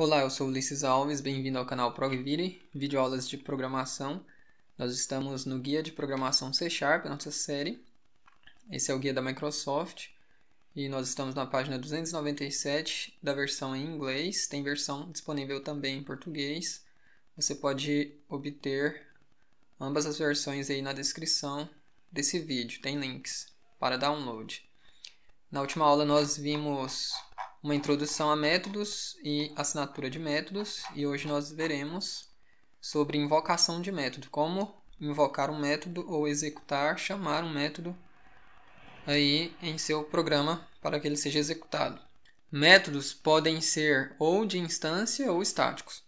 Olá, eu sou Ulisses Alves, bem-vindo ao canal ProgVire, videoaulas de programação. Nós estamos no Guia de Programação C#, nossa série. Esse é o guia da Microsoft e nós estamos na página 297 da versão em inglês. Tem versão disponível também em português. Você pode obter ambas as versões aí na descrição desse vídeo. Tem links para download. Na última aula nós vimos uma introdução a métodos e assinatura de métodos, e hoje nós veremos sobre invocação de método, como invocar um método ou executar, chamar um método aí em seu programa para que ele seja executado. Métodos podem ser ou de instância ou estáticos.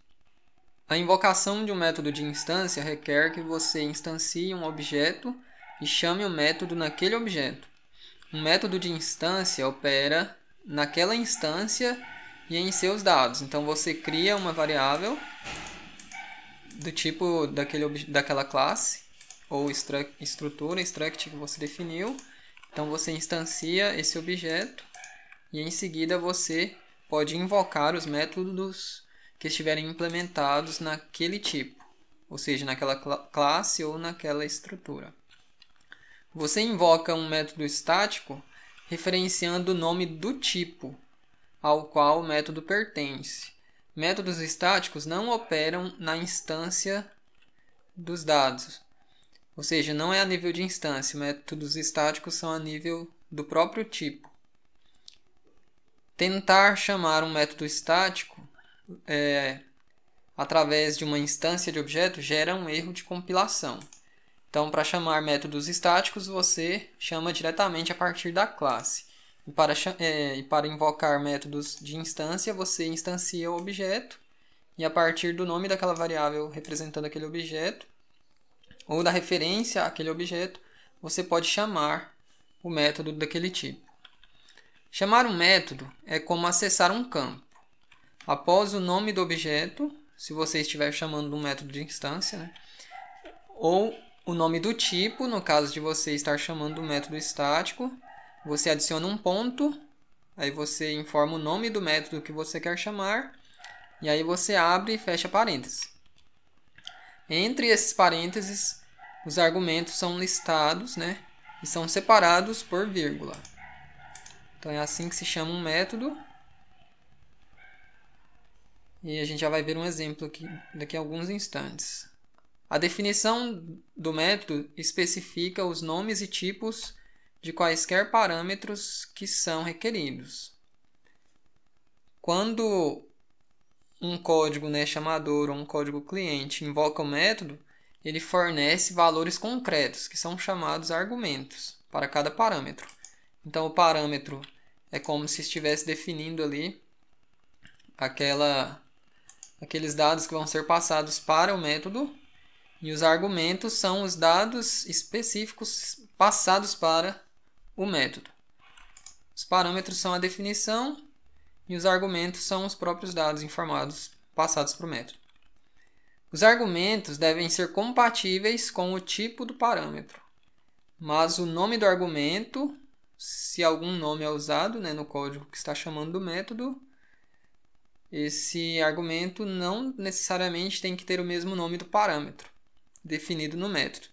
A invocação de um método de instância requer que você instancie um objeto e chame o método naquele objeto. Um método de instância opera naquela instância e em seus dados. Então você cria uma variável do tipo daquela classe ou estrutura, struct que você definiu. Então você instancia esse objeto e em seguida você pode invocar os métodos que estiverem implementados naquele tipo, ou seja, naquela classe ou naquela estrutura. Você invoca um método estático referenciando o nome do tipo ao qual o método pertence. Métodos estáticos não operam na instância dos dados, ou seja, não é a nível de instância. Métodos estáticos são a nível do próprio tipo. Tentar chamar um método estático através de uma instância de objeto gera um erro de compilação. Então, para chamar métodos estáticos, você chama diretamente a partir da classe. E para invocar métodos de instância, você instancia o objeto e a partir do nome daquela variável representando aquele objeto ou da referência àquele objeto, você pode chamar o método daquele tipo. Chamar um método é como acessar um campo. Após o nome do objeto, se você estiver chamando um método de instância, né? Ou o nome do tipo, no caso de você estar chamando um método estático, você adiciona um ponto, aí você informa o nome do método que você quer chamar, e aí você abre e fecha parênteses. Entre esses parênteses, os argumentos são listados, né, e são separados por vírgula. Então é assim que se chama um método. E a gente já vai ver um exemplo aqui daqui a alguns instantes. A definição do método especifica os nomes e tipos de quaisquer parâmetros que são requeridos. Quando um código chamador ou um código cliente invoca o método, ele fornece valores concretos, que são chamados argumentos, para cada parâmetro. Então, o parâmetro é como se estivesse definindo ali aqueles dados que vão ser passados para o método, e os argumentos são os dados específicos passados para o método. Os parâmetros são a definição e os argumentos são os próprios dados informados passados para o método. Os argumentos devem ser compatíveis com o tipo do parâmetro, mas o nome do argumento, se algum nome é usado no código que está chamando do método, esse argumento não necessariamente tem que ter o mesmo nome do parâmetro definido no método.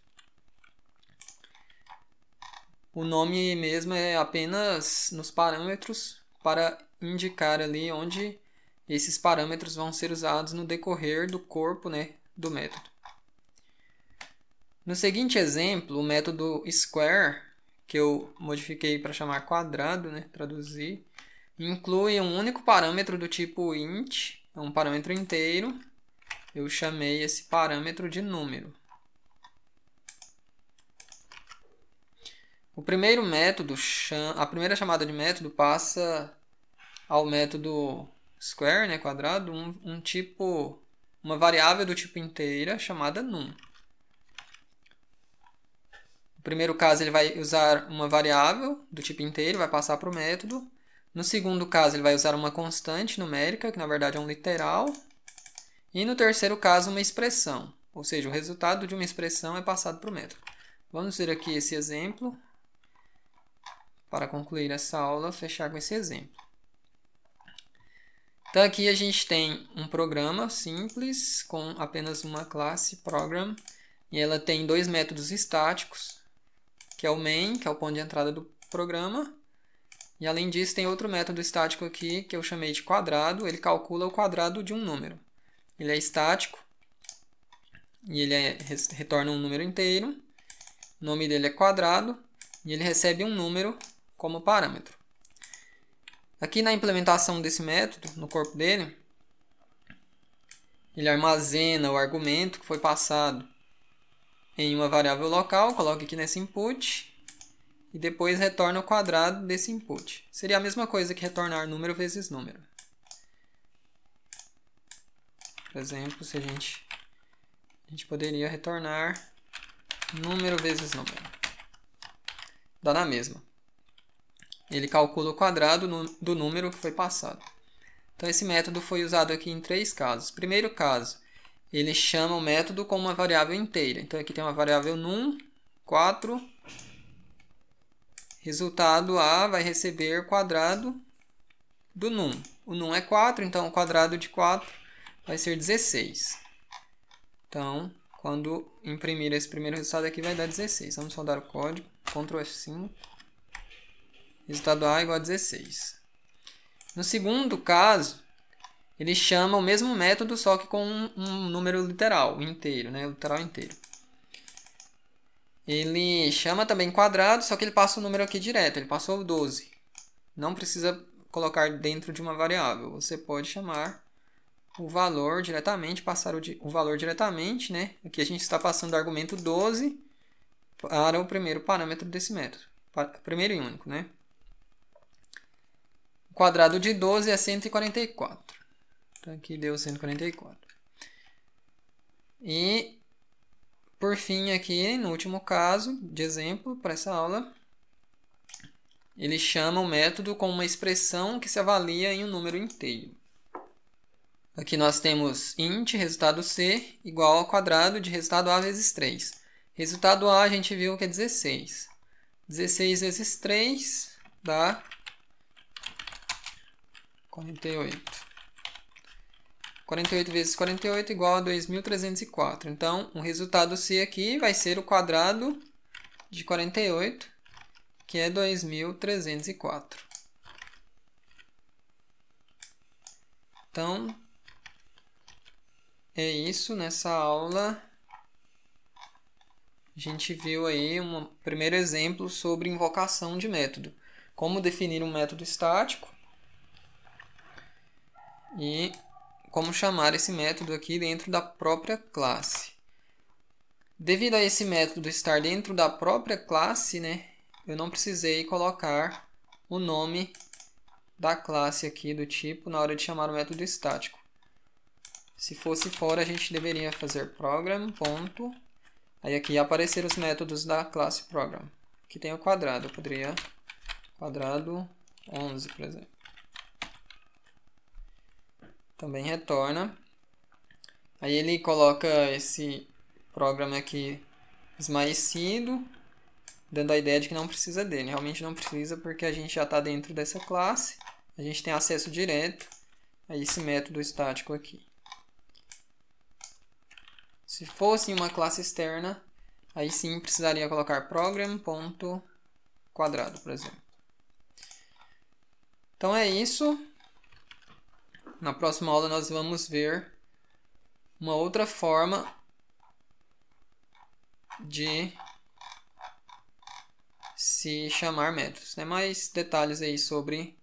O nome mesmo é apenas nos parâmetros para indicar ali onde esses parâmetros vão ser usados no decorrer do corpo do método. No seguinte exemplo, o método square, que eu modifiquei para chamar quadrado, traduzir, inclui um único parâmetro do tipo int, é um parâmetro inteiro. Eu chamei esse parâmetro de número. O primeiro método, a primeira chamada de método passa ao método square, quadrado, uma variável do tipo inteira chamada num. No primeiro caso, ele vai usar uma variável do tipo inteiro, vai passar para o método. No segundo caso, ele vai usar uma constante numérica, que na verdade é um literal. E no terceiro caso, uma expressão, ou seja, o resultado de uma expressão é passado para o método. Vamos ver aqui esse exemplo. Para concluir essa aula, fechar com esse exemplo. Então aqui a gente tem um programa simples com apenas uma classe program e ela tem dois métodos estáticos, que é o main, que é o ponto de entrada do programa, e além disso tem outro método estático aqui que eu chamei de quadrado. Ele calcula o quadrado de um número. Ele é estático e ele retorna um número inteiro. O nome dele é quadrado e ele recebe um número como parâmetro. Aqui na implementação desse método, no corpo dele, ele armazena o argumento que foi passado em uma variável local, coloca aqui nesse input e depois retorna o quadrado desse input. Seria a mesma coisa que retornar número vezes número. Por exemplo, se a gente poderia retornar número vezes número. Dá na mesma. Ele calcula o quadrado do número que foi passado. Então esse método foi usado aqui em três casos. Primeiro caso, ele chama o método com uma variável inteira. Então aqui tem uma variável num, 4. Resultado A vai receber quadrado do num. O num é 4, então o quadrado de 4 vai ser 16. Então, quando imprimir esse primeiro resultado aqui, vai dar 16. Vamos rodar o código. Ctrl F5. Resultado A igual a 16. No segundo caso, ele chama o mesmo método, só que com um número literal, inteiro, né? Literal inteiro. Ele chama também quadrado, só que ele passa o número aqui direto. Ele passou o 12. Não precisa colocar dentro de uma variável. Você pode chamar o valor diretamente, passar o valor diretamente, né? Aqui a gente está passando o argumento 12 para o primeiro parâmetro desse método. Primeiro e único, né? O quadrado de 12 é 144. Então aqui deu 144. E, por fim, aqui, no último caso de exemplo, para essa aula, ele chama o método com uma expressão que se avalia em um número inteiro. Aqui nós temos int, resultado C, igual ao quadrado de resultado A vezes 3. Resultado A a gente viu que é 16. 16 vezes 3 dá 48. 48 vezes 48 igual a 2.304. Então, o resultado C aqui vai ser o quadrado de 48, que é 2.304. Então, é isso. Nessa aula, a gente viu aí um primeiro exemplo sobre invocação de método. Como definir um método estático e como chamar esse método aqui dentro da própria classe. Devido a esse método estar dentro da própria classe, né, eu não precisei colocar o nome da classe aqui do tipo na hora de chamar o método estático. Se fosse fora, a gente deveria fazer program. Aí aqui ia aparecer os métodos da classe program. Aqui tem o quadrado, eu poderia quadrado 11, por exemplo. Também retorna. Aí ele coloca esse programa aqui esmaecido, dando a ideia de que não precisa dele. Realmente não precisa, porque a gente já está dentro dessa classe. A gente tem acesso direto a esse método estático aqui. Se fosse uma classe externa, aí sim precisaria colocar program.quadrado, por exemplo. Então é isso. Na próxima aula nós vamos ver uma outra forma de se chamar métodos, né? Mais detalhes aí sobre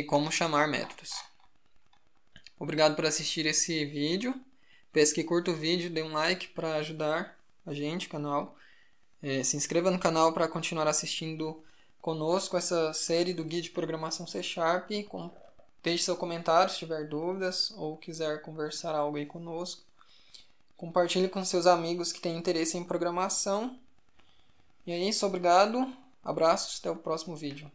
como chamar métodos. Obrigado por assistir esse vídeo. Peço que curta o vídeo, dê um like para ajudar a gente, o canal. Se inscreva no canal para continuar assistindo conosco essa série do Guia de Programação C#. Deixe seu comentário se tiver dúvidas ou quiser conversar algo aí conosco. Compartilhe com seus amigos que têm interesse em programação. E é isso, obrigado, abraços, até o próximo vídeo.